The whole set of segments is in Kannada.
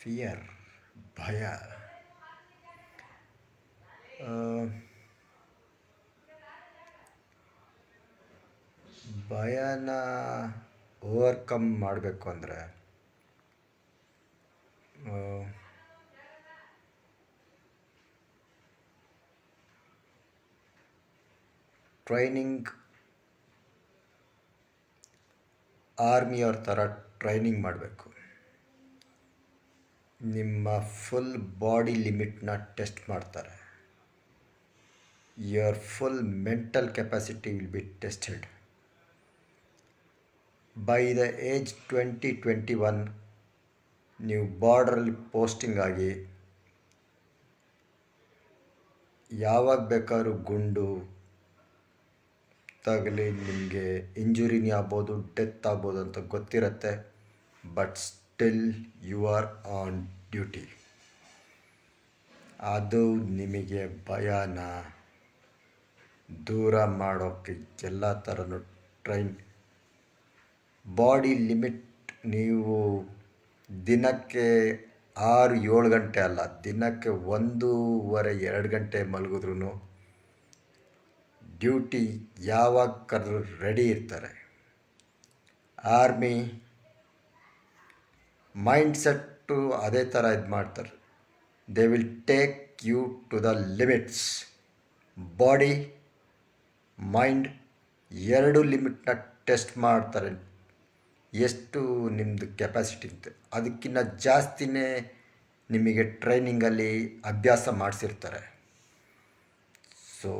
ಫಿಯರ್, ಭಯ. ಭಯನ ಓವರ್ಕಮ್ ಮಾಡಬೇಕು ಅಂದರೆ ಟ್ರೈನಿಂಗ್, ಆರ್ಮಿಯವ್ರ ಥರ ಟ್ರೈನಿಂಗ್ ಮಾಡಬೇಕು. ನಿಮ್ಮ ಫುಲ್ ಬಾಡಿ ಲಿಮಿಟ್ನ ಟೆಸ್ಟ್ ಮಾಡ್ತಾರೆ. Your full mental capacity will be tested. By the age 20-21 ನೀವು ಬಾರ್ಡ್ರಲ್ಲಿ ಪೋಸ್ಟಿಂಗ್ ಆಗಿ ಯಾವಾಗ ಬೇಕಾದ್ರೂ ಗುಂಡು ತಗಲಿ ನಿಮಗೆ ಇಂಜುರಿನೇ ಆಗ್ಬೋದು, ಡೆತ್ ಆಗ್ಬೋದು ಅಂತ ಗೊತ್ತಿರುತ್ತೆ. But still you are on duty. ಅದು ನಿಮಗೆ ಭಯನ ದೂರ ಮಾಡೋಕ್ಕೆ ಎಲ್ಲ ಥರನೂ ಬಾಡಿ ಲಿಮಿಟ್. ನೀವು ದಿನಕ್ಕೆ 6-7 ಗಂಟೆ ಅಲ್ಲ, ದಿನಕ್ಕೆ 1.5-2 ಗಂಟೆ ಮಲಗಿದ್ರೂ ಡ್ಯೂಟಿ ಯಾವಾಗ ಕರೆದ್ರೂ ರೆಡಿ ಇರ್ತಾರೆ. ಆರ್ಮಿ ಮೈಂಡ್ಸೆಟ್ಟು ಅದೇ ಥರ ಇದು ಮಾಡ್ತಾರೆ. They will take you to the limits. Body, mind ಎರಡು ಲಿಮಿಟ್ನ ಟೆಸ್ಟ್ ಮಾಡ್ತಾರೆ. ಎಷ್ಟು ನಿಮ್ಮದು ಕೆಪಾಸಿಟಿ ಇರುತ್ತೆ ಅದಕ್ಕಿಂತ ಜಾಸ್ತಿನೇ ನಿಮಗೆ ಟ್ರೈನಿಂಗಲ್ಲಿ ಅಭ್ಯಾಸ ಮಾಡಿಸಿರ್ತಾರೆ. ಸೊ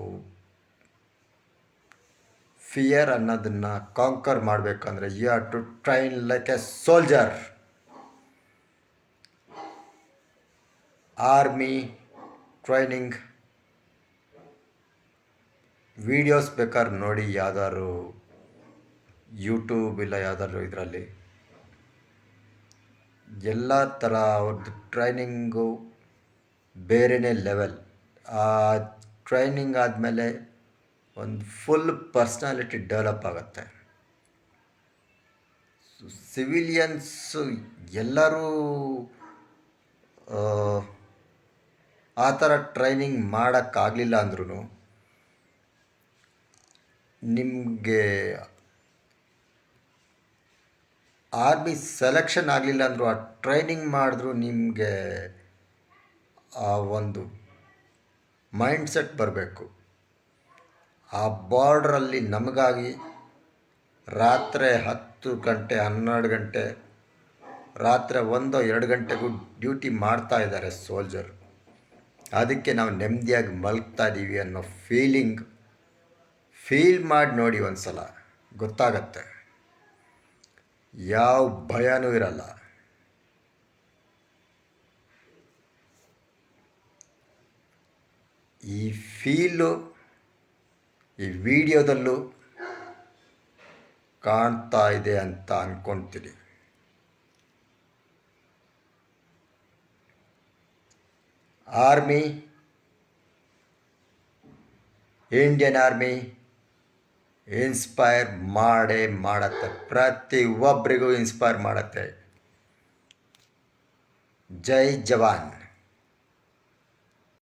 ಫಿಯರ್ ಅನ್ನೋದನ್ನು ಕಾಂಕರ್ ಮಾಡಬೇಕಂದ್ರೆ you have to train like a soldier. Army training videos ಬೇಕಾದ್ರೆ ನೋಡಿ, ಯಾವ್ದಾದ್ರು ಯೂಟ್ಯೂಬ್ ಇಲ್ಲ ಯಾವ್ದಾದ್ರು ಇದರಲ್ಲಿ ಎಲ್ಲ ಥರ ಅವ್ರದ್ದು ಟ್ರೈನಿಂಗು ಬೇರೆಯೇ ಲೆವೆಲ್. ಆ ಟ್ರೈನಿಂಗ್ ಆದಮೇಲೆ ಒಂದು ಫುಲ್ ಪರ್ಸ್ನಾಲಿಟಿ ಡೆವಲಪ್ ಆಗುತ್ತೆ. ಸಿವಿಲಿಯನ್ಸು ಎಲ್ಲರೂ ಆ ಥರ ಟ್ರೈನಿಂಗ್ ಮಾಡೋಕ್ಕಾಗಲಿಲ್ಲ ಅಂದ್ರೂ ನಿಮಗೆ ಆರ್ಮಿ ಸೆಲೆಕ್ಷನ್ ಆಗಲಿಲ್ಲ ಅಂದರೂ ಆ ಟ್ರೈನಿಂಗ್ ಮಾಡಿದ್ರು ನಿಮಗೆ ಆ ಒಂದು ಮೈಂಡ್ಸೆಟ್ ಬರಬೇಕು. ಆ ಬಾರ್ಡ್ರಲ್ಲಿ ನಮಗಾಗಿ ರಾತ್ರಿ 10 ಗಂಟೆ 12 ಗಂಟೆ, ರಾತ್ರಿ 1-2 ಗಂಟೆಗೂ ಡ್ಯೂಟಿ ಮಾಡ್ತಾ ಇದ್ದಾರೆ ಸೋಲ್ಜರು. ಅದಕ್ಕೆ ನಾವು ನೆಮ್ಮದಿಯಾಗಿ ಮಲಗ್ತಾ ಇದ್ದೀವಿ ಅನ್ನೋ ಫೀಲ್ ಮಾಡಿ ನೋಡಿ, ಒಂದು ಸಲ ಗೊತ್ತಾಗತ್ತೆ. ಯಾವ ಭಯನೂ ಇರಲ್ಲ. ಈ ಫೀಲು ಈ ವಿಡಿಯೋದಲ್ಲೂ ಕಾಣ್ತಾ ಇದೆ ಅಂತ ಅಂದ್ಕೊಳ್ತೀನಿ. ಆರ್ಮಿ, ಇಂಡಿಯನ್ ಆರ್ಮಿ ಇನ್ಸ್ಪೈರ್ ಮಾಡತ್ತೆ. ಪ್ರತಿಯೊಬ್ಬರಿಗೂ ಇನ್ಸ್ಪೈರ್ ಮಾಡುತ್ತೆ. ಜೈ ಜವಾನ್.